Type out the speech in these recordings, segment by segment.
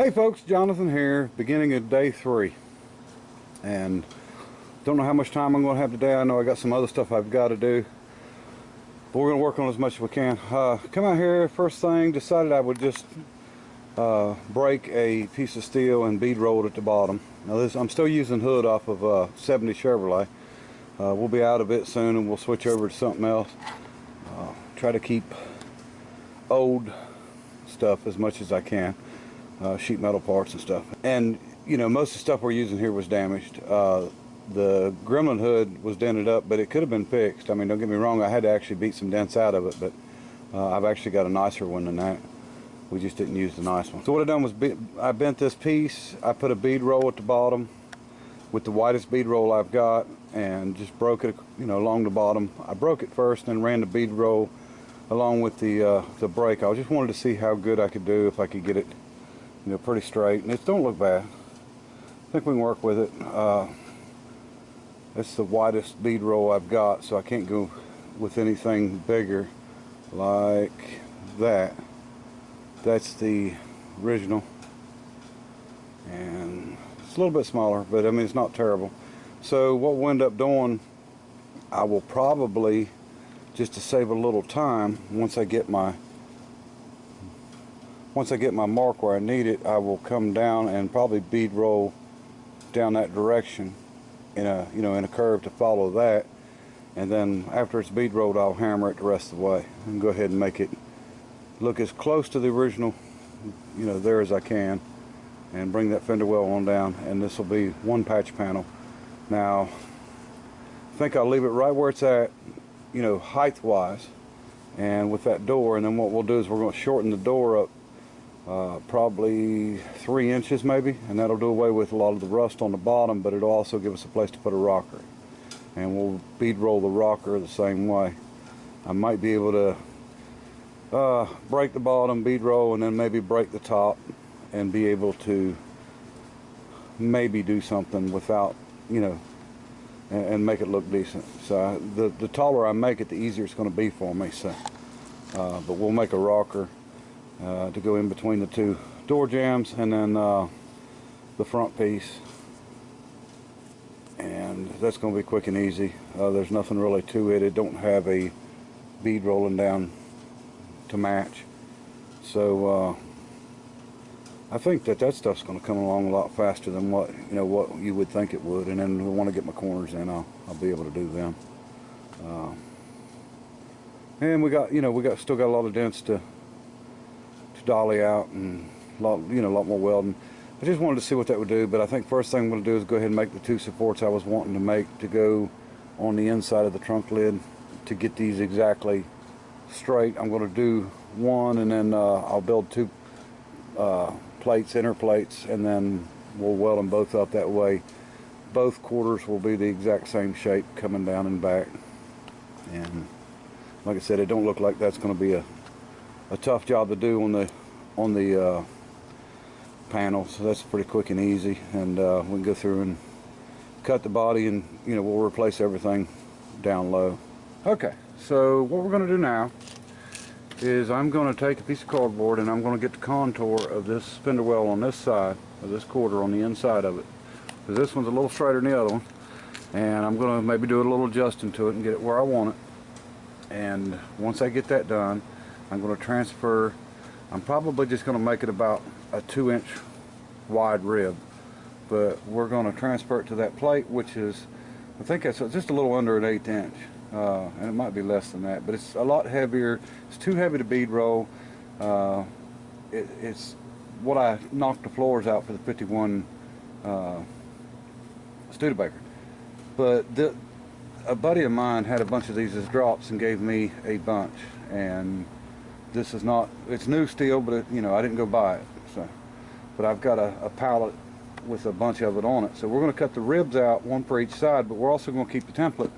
Hey folks, Jonathan here, beginning of day 3, and don't know how much time I'm going to have today. I know I got some other stuff I've got to do, but we're going to work on as much as we can. Come out here, first thing, decided I would just break a piece of steel and bead roll it at the bottom. Now this, I'm still using hood off of 70 Chevrolet. We'll be out of it soon and we'll switch over to something else. Try to keep old stuff as much as I can. Sheet metal parts and stuff, and you know, most of the stuff we're using here was damaged. The Gremlin hood was dented up, but it could have been fixed. I mean, don't get me wrong, I had to actually beat some dents out of it, but I've actually got a nicer one than that. We just didn't use the nice one. So what I done was I bent this piece, I put a bead roll at the bottom with the widest bead roll I've got, and just broke it, you know, along the bottom. I broke it first, then ran the bead roll along with the break. I just wanted to see how good I could do, if I could get it, you know, pretty straight, and it don't look bad. I think we can work with it. It's the widest bead roll I've got, so I can't go with anything bigger like that. That's the original, and it's a little bit smaller, but I mean, it's not terrible. So what we'll end up doing, I will probably, just to save a little time, once I get my mark where I need it, I will come down and probably bead roll down that direction in a curve to follow that, and then after it's bead rolled, I'll hammer it the rest of the way and go ahead and make it look as close to the original, you know, there as I can, and bring that fender well on down, and this will be one patch panel. Now I think I'll leave it right where it's at, you know, height wise, and with that door, and then what we'll do is we're going to shorten the door up probably 3 inches maybe, and that'll do away with a lot of the rust on the bottom, but it'll also give us a place to put a rocker, and we'll bead roll the rocker the same way. I might be able to break the bottom, bead roll, and then maybe break the top, and be able to maybe do something without, you know, and make it look decent. So the taller I make it, the easier it's going to be for me. So but we'll make a rocker to go in between the two door jambs, and then the front piece, and that's going to be quick and easy. There's nothing really to it. It don't have a bead rolling down to match, so I think that stuff's going to come along a lot faster than what you would think it would. And then we want to get my corners in, I'll be able to do them. And we still got a lot of dents to dolly out, and a lot more welding. I just wanted to see what that would do, but I think first thing I'm going to do is go ahead and make the 2 supports I was wanting to make to go on the inside of the trunk lid to get these exactly straight. I'm going to do one, and then I'll build 2 plates, inner plates, and then we'll weld them both up that way. Both quarters will be the exact same shape coming down and back, and like I said, it don't look like that's going to be a tough job to do on the panel, so that's pretty quick and easy, and we can go through and cut the body, and we'll replace everything down low. Okay, so what we're going to do now is I'm going to take a piece of cardboard, and I'm going to get the contour of this spindle well on this side of this quarter on the inside of it, because this one's a little straighter than the other one, and I'm going to maybe do a little adjusting to it and get it where I want it. And once I get that done, I'm going to transfer. I'm probably just going to make it about a 2-inch wide rib, but we're going to transfer it to that plate, which is, I think it's just a little under an 1/8 inch, and it might be less than that, but it's a lot heavier. It's too heavy to bead roll. It's what I knocked the floors out for the 51 Studebaker, but a buddy of mine had a bunch of these as drops and gave me a bunch, and this is not, it's new steel, but I didn't go buy it, so, but I've got a pallet with a bunch of it on it. So we're going to cut the ribs out, one for each side, but we're also going to keep the template,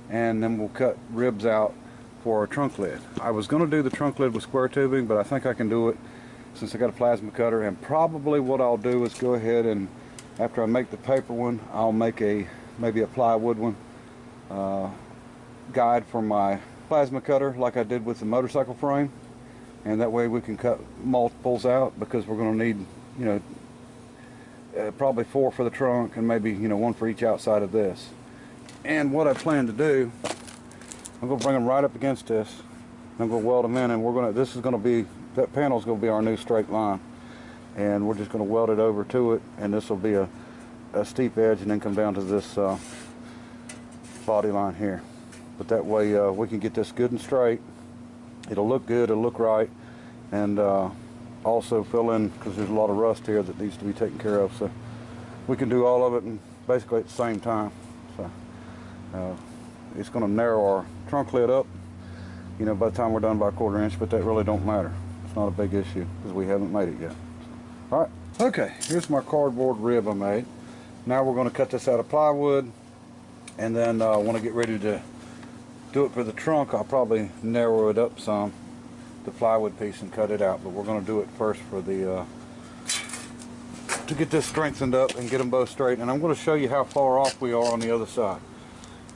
and then we'll cut ribs out for our trunk lid. I was going to do the trunk lid with square tubing, but I think I can do it since I got a plasma cutter. And probably what I'll do is go ahead and, after I make the paper one, I'll make maybe a plywood one guide for my plasma cutter, like I did with the motorcycle frame, and that way we can cut multiples out, because we're going to need you know, probably 4 for the trunk, and maybe, you know, 1 for each outside of this. And what I plan to do, I'm going to bring them right up against this. I'm going to weld them in, and we're going to, this is going to be, that panel is going to be our new straight line. And we're just going to weld it over to it, and this will be a steep edge, and then come down to this body line here. But that way we can get this good and straight. It'll look good, it'll look right, and also fill in, because there's a lot of rust here that needs to be taken care of. So we can do all of it and basically at the same time. So it's going to narrow our trunk lid up, you know, by the time we're done by a 1/4 inch, but that really don't matter. It's not a big issue because we haven't made it yet. All right, okay, here's my cardboard rib I made. Now we're going to cut this out of plywood, and then when I get ready to do it for the trunk, I'll probably narrow it up some, the plywood piece, and cut it out. But we're going to do it first for the to get this strengthened up and get them both straight. And I'm going to show you how far off we are on the other side.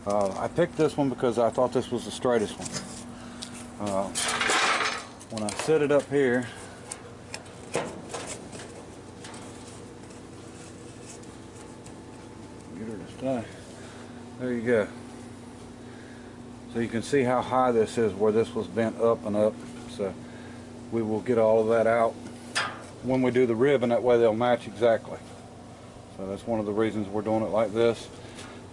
I picked this one because I thought this was the straightest one. When I set it up here, get her to stay. There you go. So you can see how high this is, where this was bent up and up. So we will get all of that out when we do the rib, and that way they'll match exactly. So that's one of the reasons we're doing it like this.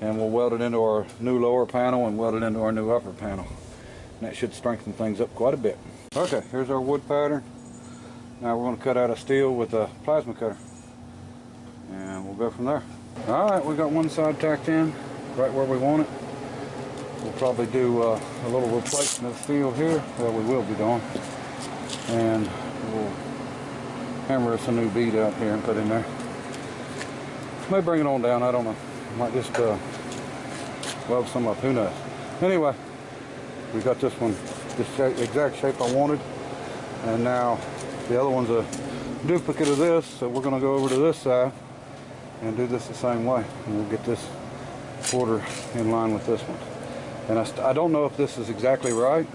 And we'll weld it into our new lower panel and weld it into our new upper panel. And that should strengthen things up quite a bit. Okay, here's our wood pattern. Now we're going to cut out a steel with a plasma cutter. And we'll go from there. Alright, we got one side tacked in, right where we want it. We'll probably do a little replacement of steel here. Well, we will be doing. And we'll hammer us a new bead out here and put in there. May bring it on down, I don't know. Might just weld some up, who knows. Anyway, we got this one the exact shape I wanted. And now the other one's a duplicate of this, so we're going to go over to this side and do this the same way. And we'll get this quarter in line with this one. And I don't know if this is exactly right,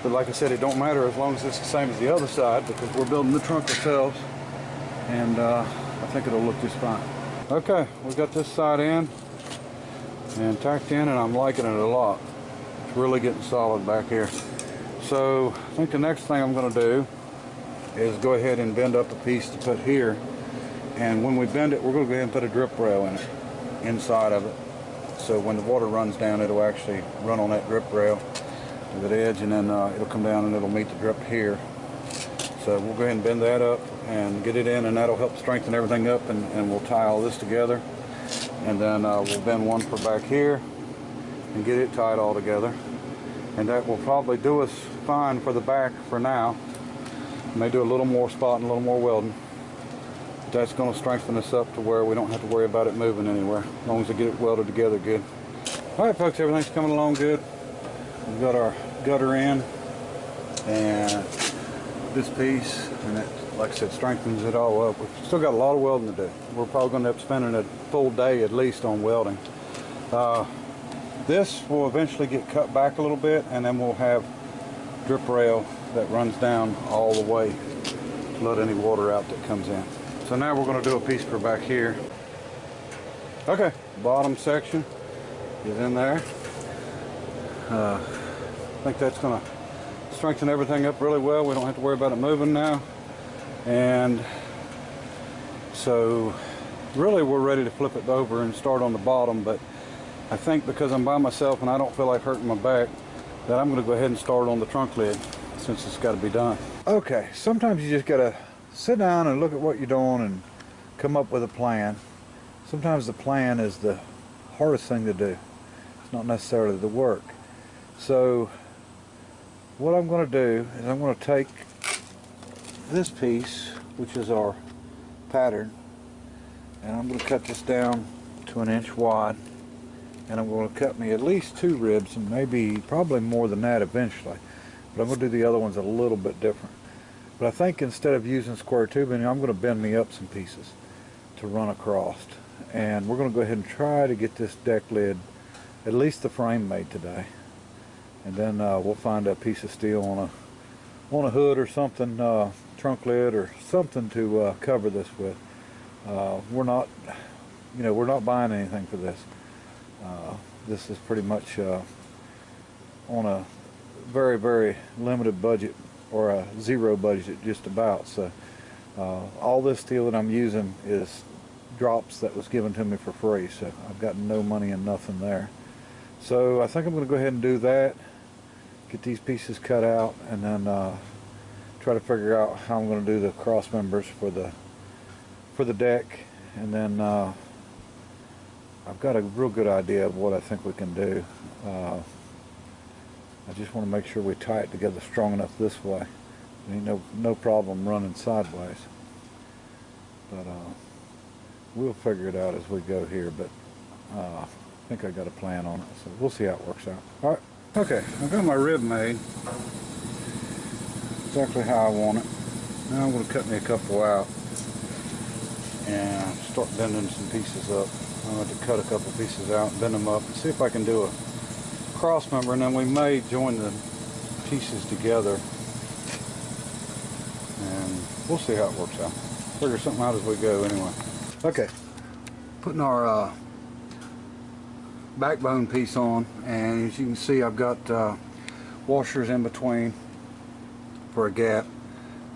but like I said, it don't matter as long as it's the same as the other side, because we're building the trunk ourselves, and I think it'll look just fine. Okay, we got this side in and tacked in, and I'm liking it a lot. It's really getting solid back here. So I think the next thing I'm going to do is go ahead and bend up a piece to put here, and when we bend it, we're going to go ahead and put a drip rail in it, inside of it. So when the water runs down, it'll actually run on that drip rail with that edge, and then it'll come down and it'll meet the drip here. So we'll go ahead and bend that up and get it in, and that'll help strengthen everything up, and we'll tie all this together. And then we'll bend one for back here and get it tied all together. And that will probably do us fine for the back for now. May do a little more spot and a little more welding. That's going to strengthen us up to where we don't have to worry about it moving anywhere, as long as we get it welded together good. Alright folks, everything's coming along good. We've got our gutter in, and this piece, and that, like I said, strengthens it all up. We've still got a lot of welding to do. We're probably going to end up spending a full day at least on welding. This will eventually get cut back a little bit, and then we'll have drip rail that runs down all the way to let any water out that comes in. So now we're going to do a piece for back here. Okay, bottom section is in there. I think that's going to strengthen everything up really well. We don't have to worry about it moving now. And so really we're ready to flip it over and start on the bottom, but I think because I'm by myself and I don't feel like hurting my back, that I'm going to go ahead and start on the trunk lid since it's got to be done. Okay, sometimes you just got to sit down and look at what you're doing and come up with a plan. Sometimes the plan is the hardest thing to do. It's not necessarily the work. So what I'm going to do is I'm going to take this piece, which is our pattern, and I'm going to cut this down to 1 inch wide, and I'm going to cut me at least 2 ribs, and maybe probably more than that eventually, but I'm going to do the other ones a little bit different. But I think instead of using square tubing, I'm going to bend me up some pieces to run across. And we're going to go ahead and try to get this deck lid, at least the frame, made today. And then we'll find a piece of steel want a hood or something, trunk lid or something to cover this with. We're not, we're not buying anything for this. This is pretty much on a very, very limited budget, or a zero budget just about. So all this steel that I'm using is drops that was given to me for free, so I've got no money and nothing there. So I think I'm going to go ahead and do that, get these pieces cut out, and then try to figure out how I'm going to do the cross members for the deck. And then I've got a real good idea of what I think we can do. I just want to make sure we tie it together strong enough this way. There ain't no problem running sideways. But we'll figure it out as we go here. But I think I got a plan on it, so we'll see how it works out. All right. Okay, I've got my rib made exactly how I want it. Now I'm going to cut me a couple out and start bending some pieces up. I'm going to cut a couple pieces out and bend them up and see if I can do a cross member, and then we may join the pieces together, and we'll see how it works out. Figure something out as we go anyway. Okay, putting our backbone piece on, and as you can see I've got washers in between for a gap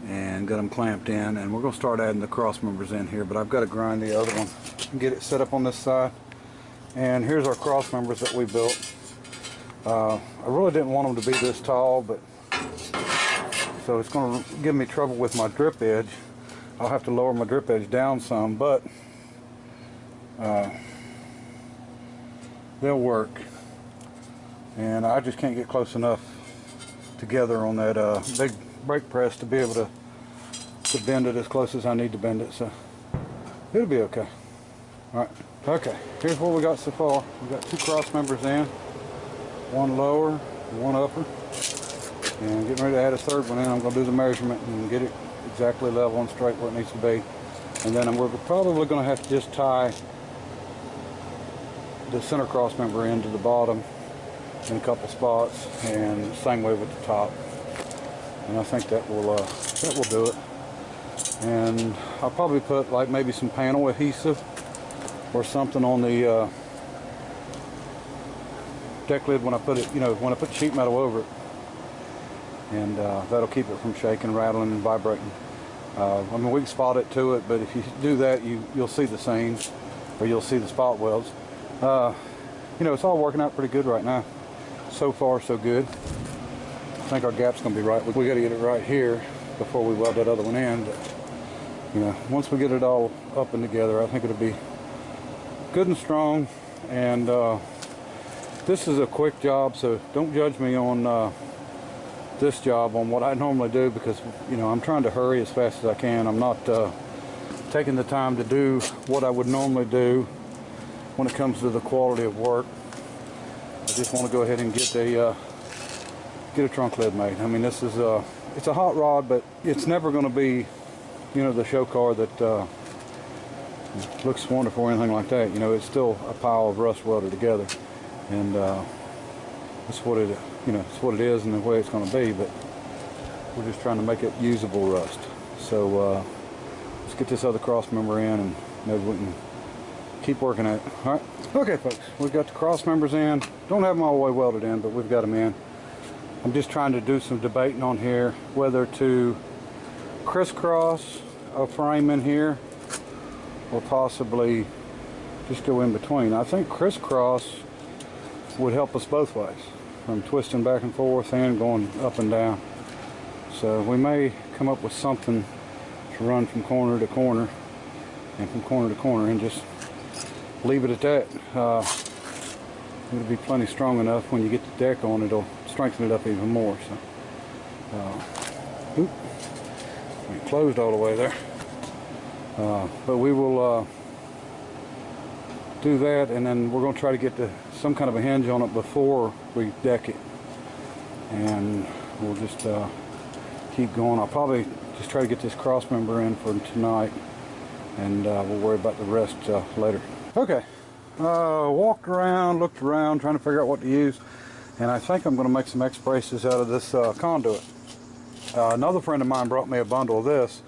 and got them clamped in, and we're going to start adding the cross members in here, but I've got to grind the other one and get it set up on this side. And here's our cross members that we built. I really didn't want them to be this tall, but so it's going to give me trouble with my drip edge. I'll have to lower my drip edge down some, but they'll work. And I just can't get close enough together on that big brake press to be able to bend it as close as I need to bend it, so it'll be okay. Alright, okay, here's what we got so far. We got two cross members in, one lower, one upper, and getting ready to add a third one in. I'm going to do the measurement and get it exactly level and straight where it needs to be, and then we're probably going to have to just tie the center cross member into the bottom in a couple spots, and same way with the top. And I think that will do it. And I'll probably put like maybe some panel adhesive or something on the deck lid when I put it, when I put sheet metal over it, and that'll keep it from shaking, rattling, and vibrating. I mean, we can spot it to it, but if you do that, you'll see the seams, or you'll see the spot welds. It's all working out pretty good right now. So far, so good. I think our gap's going to be right. We got to get it right here before we weld that other one in. But, once we get it all up and together, I think it'll be good and strong. And this is a quick job, so don't judge me on this job, on what I normally do, because I'm trying to hurry as fast as I can. I'm not taking the time to do what I would normally do when it comes to the quality of work. I just want to go ahead and get a trunk lid made. I mean, this is it's a hot rod, but it's never going to be the show car that looks wonderful or anything like that. It's still a pile of rust welded together, and that's what it it's what it is and the way it's going to be. But we're just trying to make it usable rust. So let's get this other cross member in, and maybe we can keep working at it. All right. Okay, folks, we've got the cross members in. Don't have them all the way welded in, but we've got them in. I'm just trying to do some debating on here whether to crisscross a frame in here or possibly just go in between. I think crisscross would help us both ways, from twisting back and forth and going up and down. So we may come up with something to run from corner to corner and from corner to corner and just leave it at that. It'll be plenty strong enough. When you get the deck on, it'll strengthen it up even more. So, it closed all the way there. But we will do that, and then we're going to try to get some kind of a hinge on it before we deck it. And we'll just keep going. I'll probably just try to get this cross member in for tonight, and we'll worry about the rest later. Okay, walked around, looked around, trying to figure out what to use, and I think I'm going to make some X braces out of this conduit. Another friend of mine brought me a bundle of this,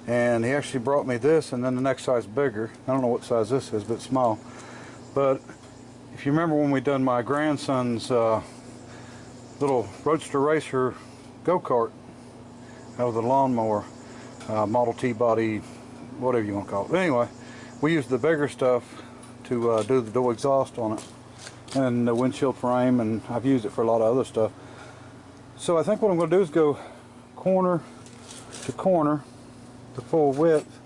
and he actually brought me this and then the next size bigger. I don't know what size this is, but it's small. But if you remember when we done my grandson's little roadster racer go-kart out of the lawnmower, Model T body, whatever you want to call it. But anyway, we used the bigger stuff to do the dual exhaust on it and the windshield frame, and I've used it for a lot of other stuff. So I think what I'm going to do is go corner to corner, the full width,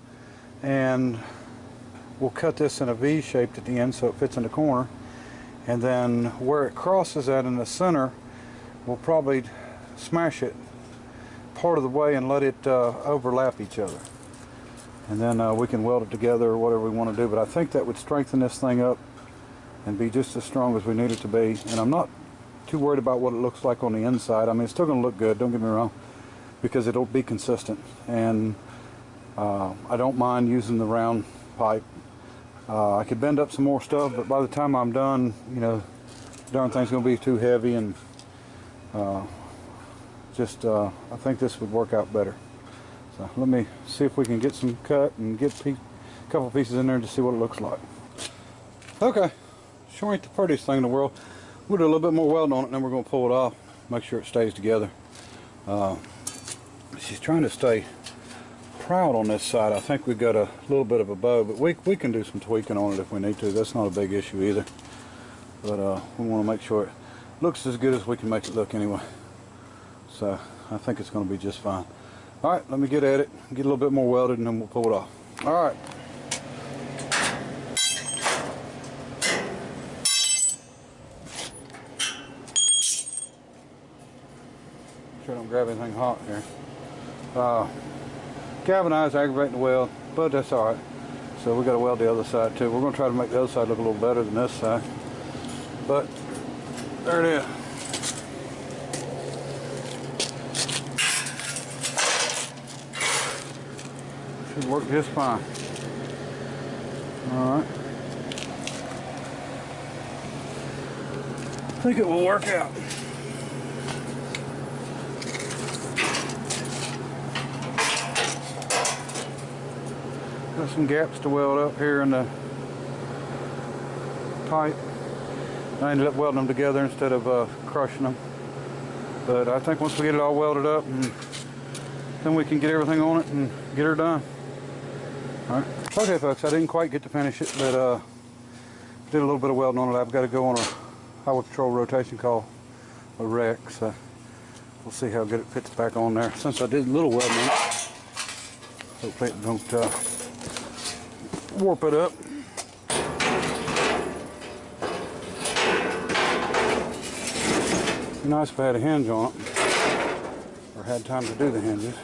and we'll cut this in a V shape at the end so it fits in the corner, and then where it crosses at in the center, we'll probably smash it part of the way and let it overlap each other, and then we can weld it together or whatever we want to do. But I think that would strengthen this thing up and be just as strong as we need it to be, and I'm not too worried about what it looks like on the inside. I mean, it's still going to look good, don't get me wrong, because it'll be consistent, and I don't mind using the round pipe. I could bend up some more stuff, but by the time I'm done, you know, darn thing's going to be too heavy, and I think this would work out better. So let me see if we can get some cut and get a couple pieces in there to see what it looks like. Okay, sure ain't the prettiest thing in the world. We'll do a little bit more welding on it, and then we're going to pull it off, make sure it stays together. She's trying to stay proud on this side. I think we've got a little bit of a bow, but we can do some tweaking on it if we need to. That's not a big issue either. But we want to make sure it looks as good as we can make it look anyway. So I think it's going to be just fine. All right, let me get at it, get a little bit more welded, and then we'll pull it off. All right. Sure don't grab anything hot here. Galvanized, aggravating the weld, but that's all right. So we got to weld the other side too. We're going to try to make the other side look a little better than this side. But there it is. Should work just fine. All right. I think it will work out. Got some gaps to weld up here in the pipe. I ended up welding them together instead of crushing them. But I think once we get it all welded up, and then we can get everything on it and get her done. All right. Okay, folks, I didn't quite get to finish it, but did a little bit of welding on it. I've got to go on a highway patrol rotation call, a wreck, so we'll see how good it fits back on there. Since I did a little welding on it, hopefully it don't warp it up. Be nice if I had a hinge on it, or had time to do the hinges.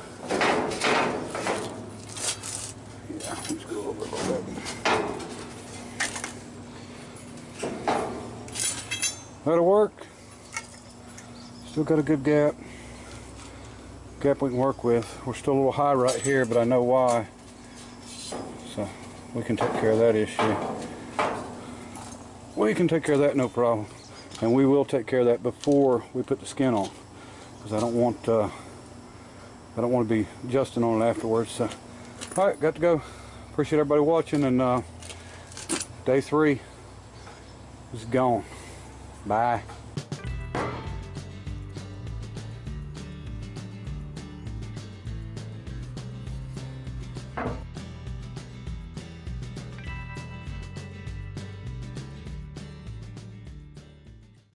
Yeah, let's go over a little bit. That'll work. Still got a good gap we can work with. We're still a little high right here, but I know why. So we can take care of that issue. We can take care of that, no problem. And we will take care of that before we put the skin on, because I don't want to be adjusting on it afterwards. So, all right, got to go. Appreciate everybody watching, and day 3 is gone. Bye.